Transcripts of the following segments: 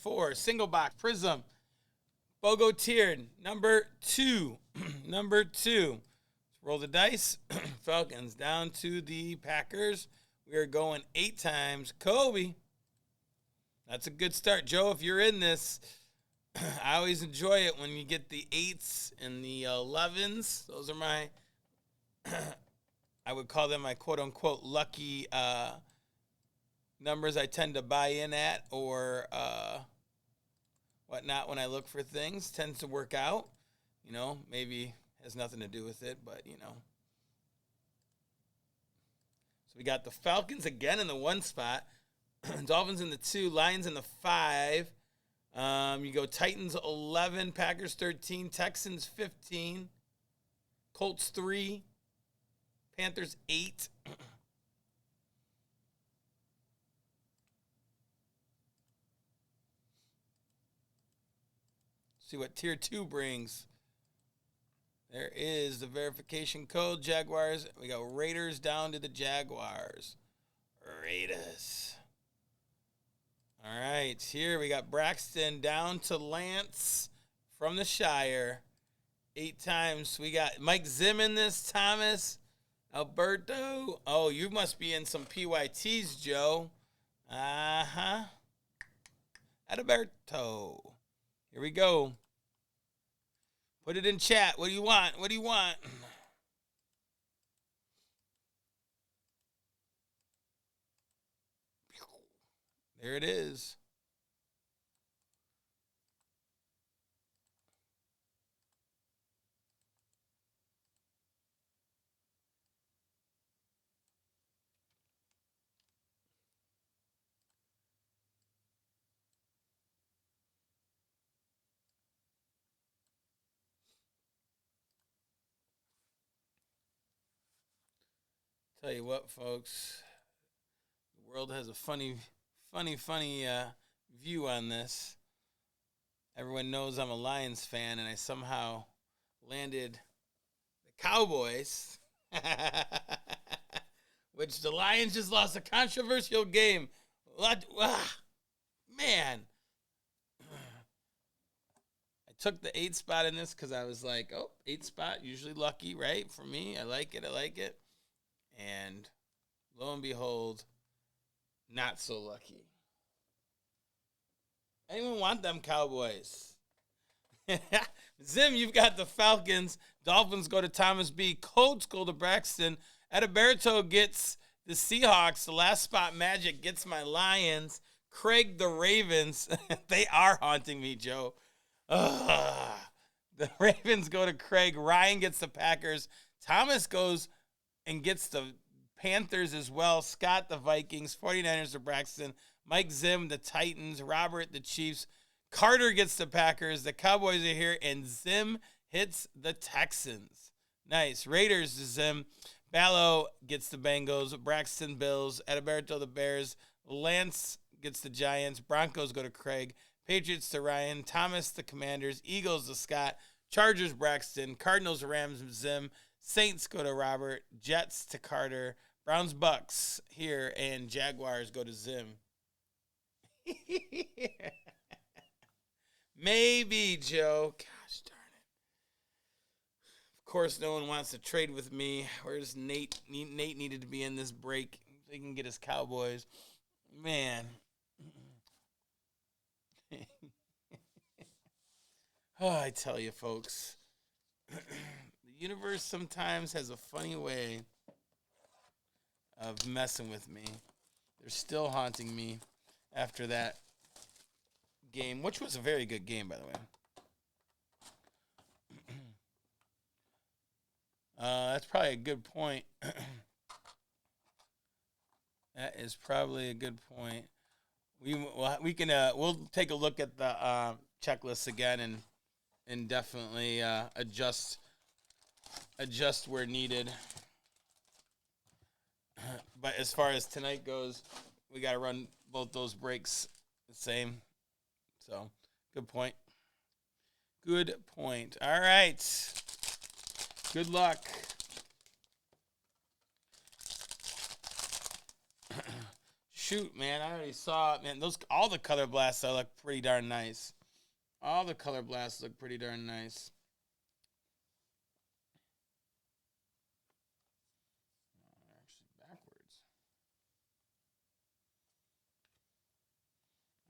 4, single box, Prizm, BOGO tiered, number 2. Number 2. Let's roll the dice. Falcons down to the Packers. We are going 8 times. Kobe. That's a good start. Joe, if you're in this, I always enjoy it when you get the 8s and the 11s. Those are my, I would call them my quote-unquote lucky numbers I tend to buy in at or whatnot when I look for things. Tends to work out. You know, maybe has nothing to do with it, but, you know. So we got the Falcons again in the 1 spot. Dolphins in the 2, Lions in the 5. You go Titans 11, Packers 13, Texans 15, Colts 3, Panthers 8. See what tier 2 brings. There is the verification code. Jaguars. We got Raiders down to the Jaguars. Raiders. All right. Here we got Braxton down to Lance from the Shire. 8 times. We got Mike Zim in this. Thomas. Alberto. Oh, you must be in some PYTs, Joe. Uh-huh. Alberto. Here we go. Put it in chat. What do you want? What do you want? There it is. Tell you what, folks. The world has a funny view on this. Everyone knows I'm a Lions fan, and I somehow landed the Cowboys, which the Lions just lost a controversial game. Man. I took the 8 spot in this because I was like, oh, 8 spot, usually lucky, right? For me, I like it. And lo and behold, not so lucky. Anyone want them Cowboys? Zim, you've got the Falcons. Dolphins go to Thomas B. Colts go to Braxton. Adalberto gets the Seahawks. The last spot Magic gets my Lions. Craig the Ravens. They are haunting me, Joe. Ugh. The Ravens go to Craig. Ryan gets the Packers. Thomas goes and gets the Panthers as well. Scott, the Vikings. 49ers to Braxton. Mike Zim, the Titans. Robert, the Chiefs. Carter gets the Packers. The Cowboys are here. And Zim hits the Texans. Nice. Raiders to Zim. Ballo gets the Bengals. Braxton, Bills. Adalberto, the Bears. Lance gets the Giants. Broncos go to Craig. Patriots to Ryan. Thomas, the Commanders. Eagles to Scott. Chargers, Braxton. Cardinals, Rams, Zim. Saints go to Robert. Jets to Carter. Browns, Bucks here. And Jaguars go to Zim. Maybe, Joe. Gosh darn it. Of course, no one wants to trade with me. Where's Nate? Nate needed to be in this break so he can get his Cowboys. Man. Oh, I tell you, folks. The universe sometimes has a funny way of messing with me. They're still haunting me after that game, which was a very good game, by the way. That's probably a good point. That is probably a good point. We'll take a look at the checklist again and definitely adjust where needed. But as far as tonight goes, we got to run both those breaks the same. So, good point. Good point. All right. Good luck. shoot, man. I already saw it, man. Those all the color blasts look pretty darn nice. All the color blasts look pretty darn nice. Actually, backwards.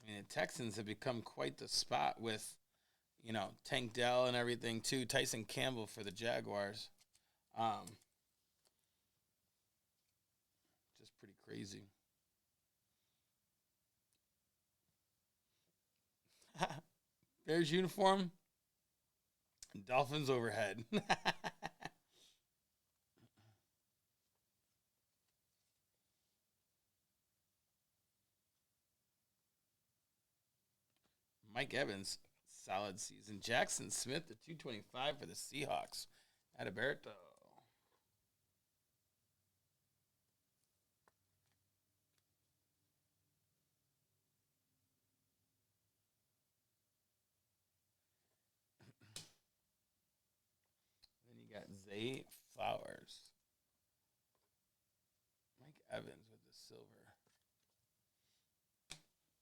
I mean, the Texans have become quite the spot with, Tank Dell and everything too. Tyson Campbell for the Jaguars. Just pretty crazy. Bears uniform. Dolphins overhead. Then Mike Evans, solid season. Jackson Smith, the 225 for the Seahawks. Adalberto. Then you got Zay Flowers. Mike Evans with the silver.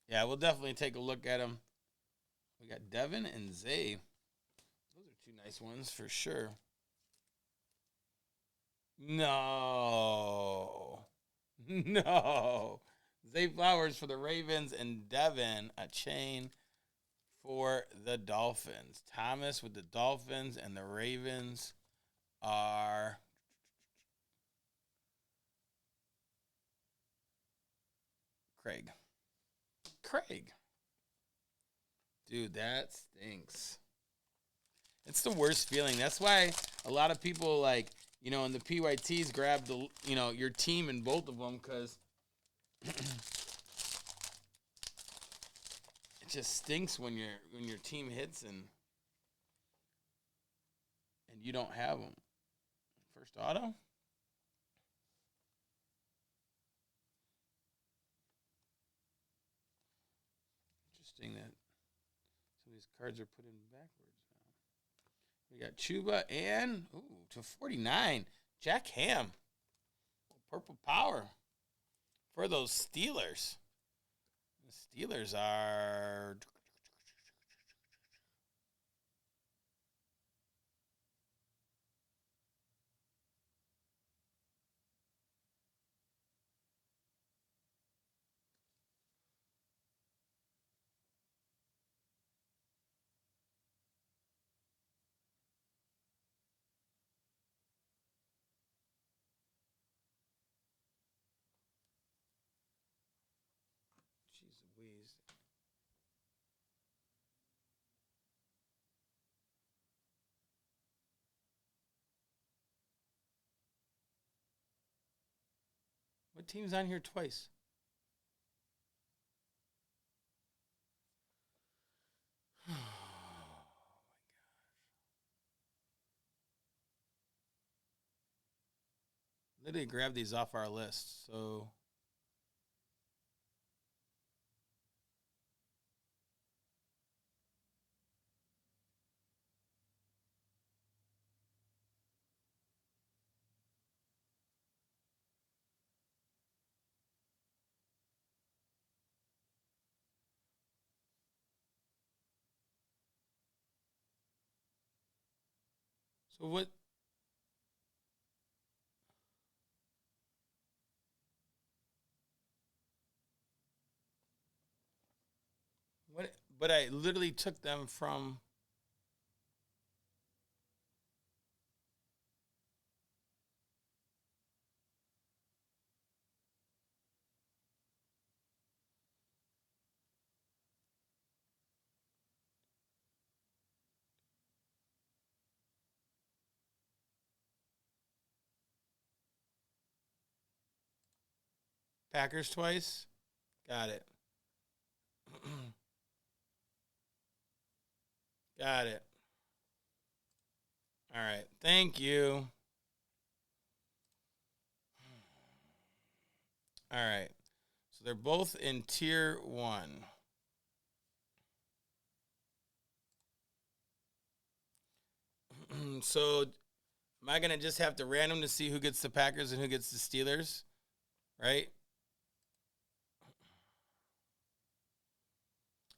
Yeah, we'll definitely take a look at them. We got Devin and Zay. Those are two nice ones for sure. No. No. Zay Flowers for the Ravens and Devin a chain for the Dolphins. Thomas with the Dolphins and the Ravens are Craig. Dude, that stinks. It's the worst feeling. That's why a lot of people in the PYTs grab your team in both of them because it just stinks when your team hits and you don't have them. First auto. Interesting that some of these cards are put in backwards now. We got Chuba and to 49, Jack Ham. Purple power for those Steelers. The Steelers are jeez Louise. What team's on here twice? Oh my gosh. Literally grab these off our list. So what but I literally took them from Packers twice. Got it. Got it. All right. Thank you. All right. So they're both in tier 1. So am I going to just have to random to see who gets the Packers and who gets the Steelers? Right?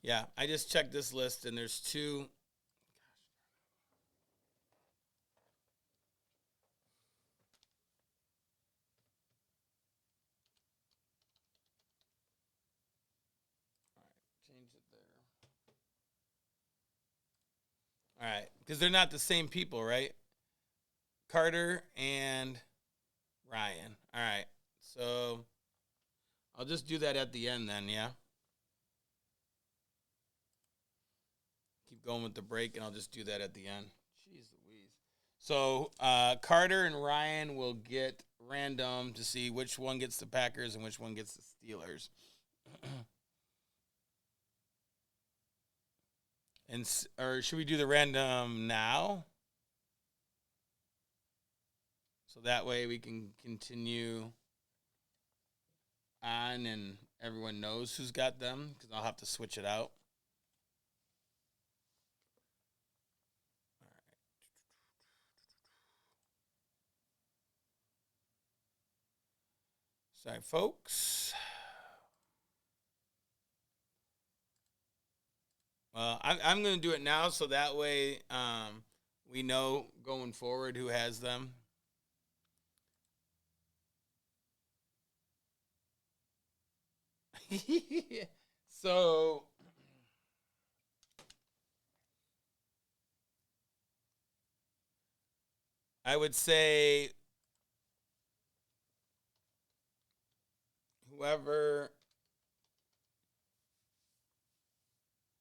Yeah, I just checked this list, and there's two. All right, change it there. All right, because they're not the same people, right? Carter and Ryan. All right, so I'll just do that at the end then, yeah? Keep going with the break, and I'll just do that at the end. Jeez Louise. So Carter and Ryan will get random to see which one gets the Packers and which one gets the Steelers. And or should we do the random now? So that way we can continue on and everyone knows who's got them because I'll have to switch it out. All right. Sorry, folks. Well, I'm going to do it now so that way we know going forward who has them. So I would say whoever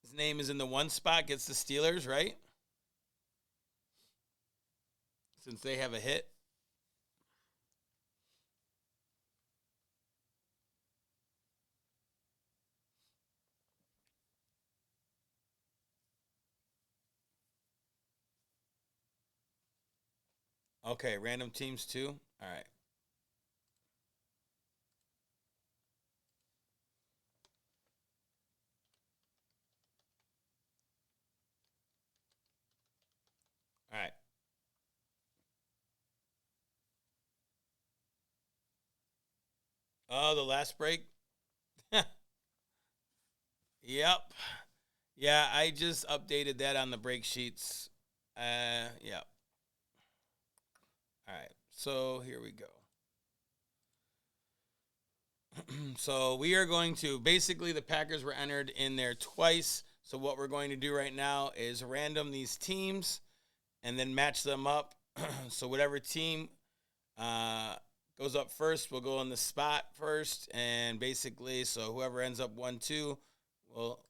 his name is in the one spot gets the Steelers, right? Since they have a hit. Okay, random teams too. All right. All right. Oh, the last break. Yep. Yeah, I just updated that on the break sheets. Yeah. All right. So here we go. So we are going to basically the Packers were entered in there twice. So what we're going to do right now is random these teams and then match them up. So whatever team goes up first will go in the spot first, and basically, so whoever ends up 1-2, well,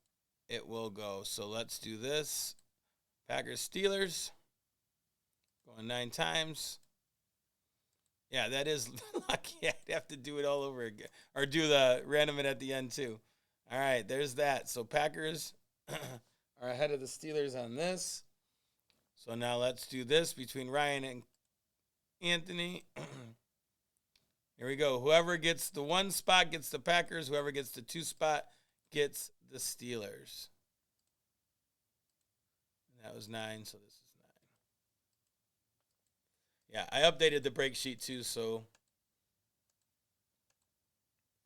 it will go. So let's do this. Packers Steelers going 9 times. Yeah, that is lucky. I'd have to do it all over again, or do the random it at the end too. All right, there's that. So Packers are ahead of the Steelers on this. So now let's do this between Ryan and Anthony. Here we go. Whoever gets the 1 spot gets the Packers. Whoever gets the 2 spot gets the Steelers. And that was 9, so this is 9. Yeah, I updated the break sheet too, so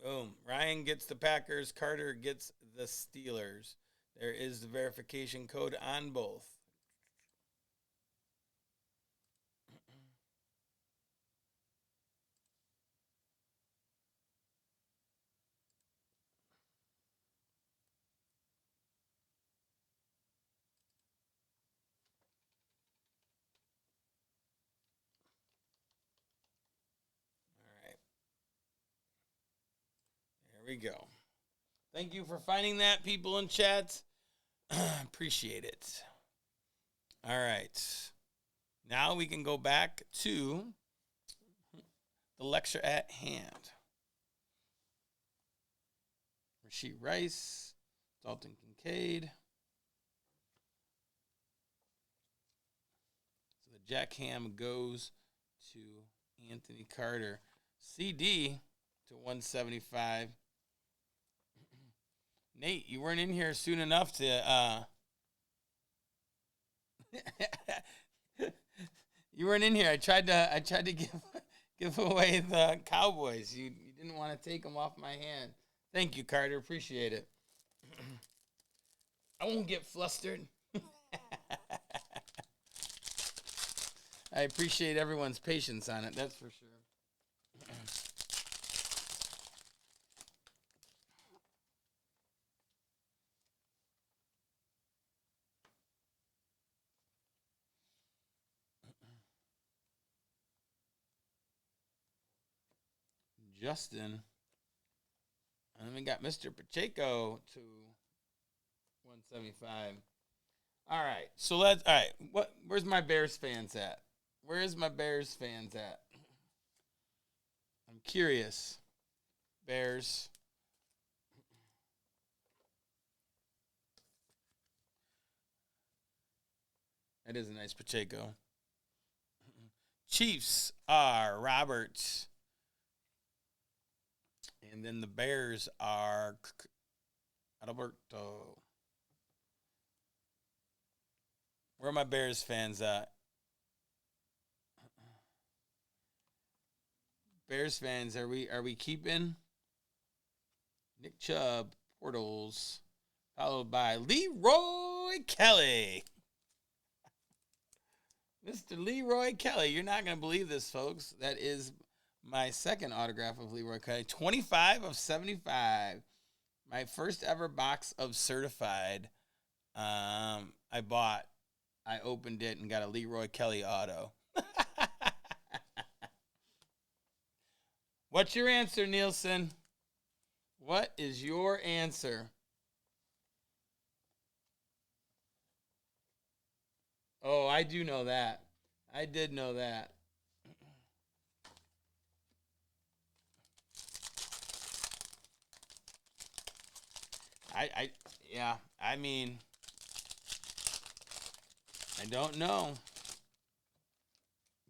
boom. Ryan gets the Packers. Carter gets the Steelers. There is the verification code on both. All right. There we go. Thank you for finding that, people in chat. Appreciate it. All right. Now we can go back to the lecture at hand. Rasheed Rice, Dalton Kincaid. So the Jack Ham goes to Anthony Carter. CD to 175. Nate, you weren't in here soon enough to you weren't in here. I tried to give away the Cowboys. You didn't want to take them off my hand. Thank you, Carter. Appreciate it. I won't get flustered. I appreciate everyone's patience on it. That's for sure. Justin. And then we got Mr. Pacheco to 175. All right. So let's. All right. Where's my Bears fans at? Where's my Bears fans at? I'm curious. Bears. That is a nice Pacheco. Chiefs are Roberts. And then the Bears are Alberto. Where are my Bears fans at? Bears fans, are we keeping Nick Chubb, Portals, followed by Leroy Kelly? Mr. Leroy Kelly. You're not going to believe this, folks. That is my second autograph of Leroy Kelly. 25 of 75. My first ever box of certified. I opened it and got a Leroy Kelly auto. What's your answer, Nielsen? What is your answer? Oh, I do know that. I did know that. Yeah, I mean, I don't know.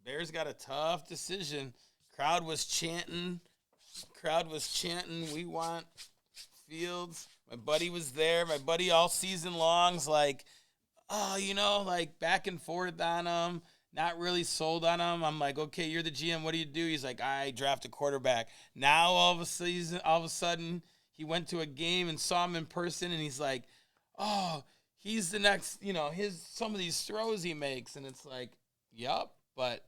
Bears got a tough decision. Crowd was chanting. We want Fields. My buddy was there. My buddy all season long's like, oh, like back and forth on him. Not really sold on him. I'm like, okay, you're the GM. What do you do? He's like, I draft a quarterback. Now all of a sudden, he went to a game and saw him in person, and he's like, oh, he's the next. Some of these throws he makes, and it's like, yup. But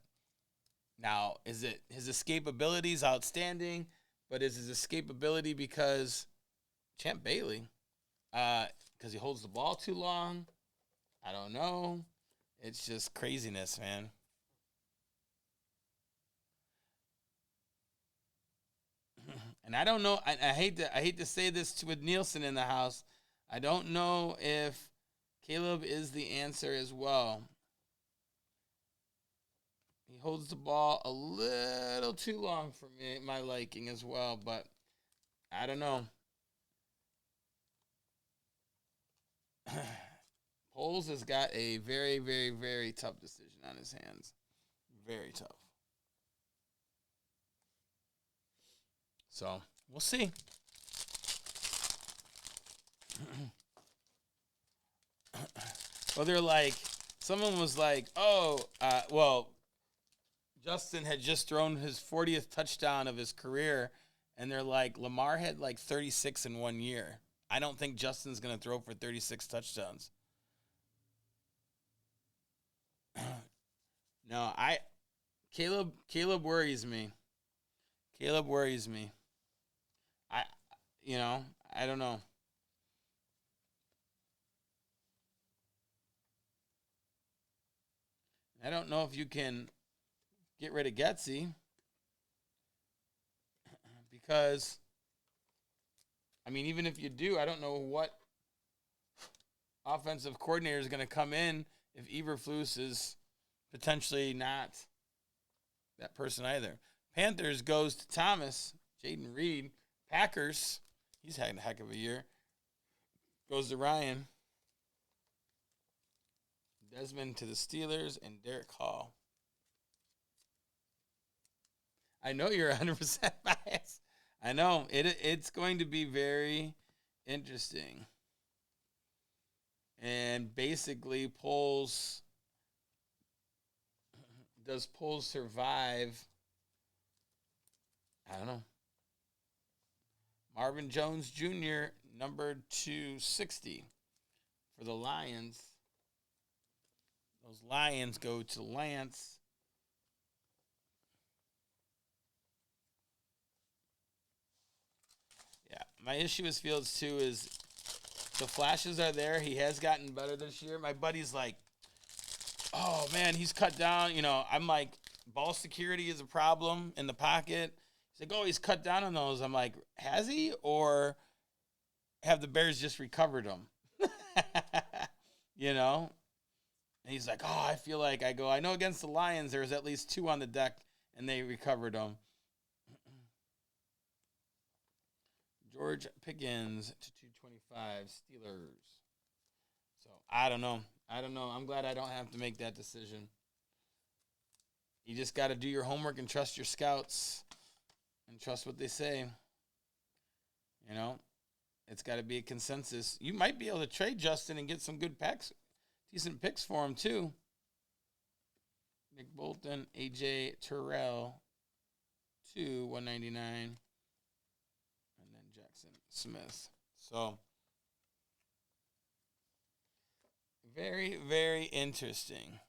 now, is it his escapability is outstanding? But is his escapability because Champ Bailey? Because he holds the ball too long? I don't know. It's just craziness, man. And I don't know. I hate to say this with Nielsen in the house. I don't know if Caleb is the answer as well. He holds the ball a little too long for me, my liking as well. But I don't know. Poles has got a very, very, very tough decision on his hands. Very tough. So we'll see. Well, they're like, someone was like, oh, well, Justin had just thrown his 40th touchdown of his career, and they're like, Lamar had like 36 in 1 year. I don't think Justin's going to throw for 36 touchdowns. No, Caleb worries me. Caleb worries me. I I don't know. I don't know if you can get rid of Getsy because I mean, even if you do, I don't know what offensive coordinator is going to come in if Eberflus is potentially not that person either. Panthers goes to Thomas, Jaden Reed. Packers, he's had a heck of a year. Goes to Ryan. Desmond to the Steelers and Derek Hall. I know you're 100% biased. I know. It's going to be very interesting. And basically, does Poles survive? I don't know. Marvin Jones Jr., number 260. for the Lions. Those Lions go to Lance. Yeah, my issue with Fields too is the flashes are there. He has gotten better this year. My buddy's like, oh man, he's cut down. You know, I'm like, ball security is a problem in the pocket. He's like, oh, he's cut down on those. I'm like, has he? Or have the Bears just recovered him? You know? And he's like, oh, I feel like I know against the Lions there was at least 2 on the deck and they recovered them. George Pickens to 225 Steelers. So I don't know. I'm glad I don't have to make that decision. You just got to do your homework and trust your scouts and trust what they say. You know, it's got to be a consensus. You might be able to trade Justin and get some good picks, decent picks for him too. Nick Bolton, AJ Terrell, 199, and then Jackson Smith. So very, very interesting.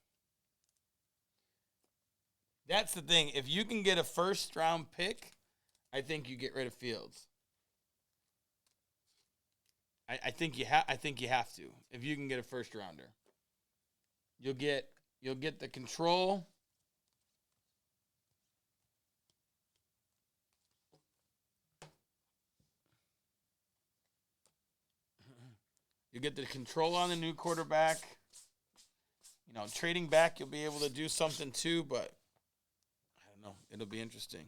That's the thing. If you can get a first-round pick, I think you get rid of Fields. I think you have to. If you can get a first-rounder, you'll get the control. You get the control on the new quarterback. You know, trading back, you'll be able to do something too, but I don't know. It'll be interesting.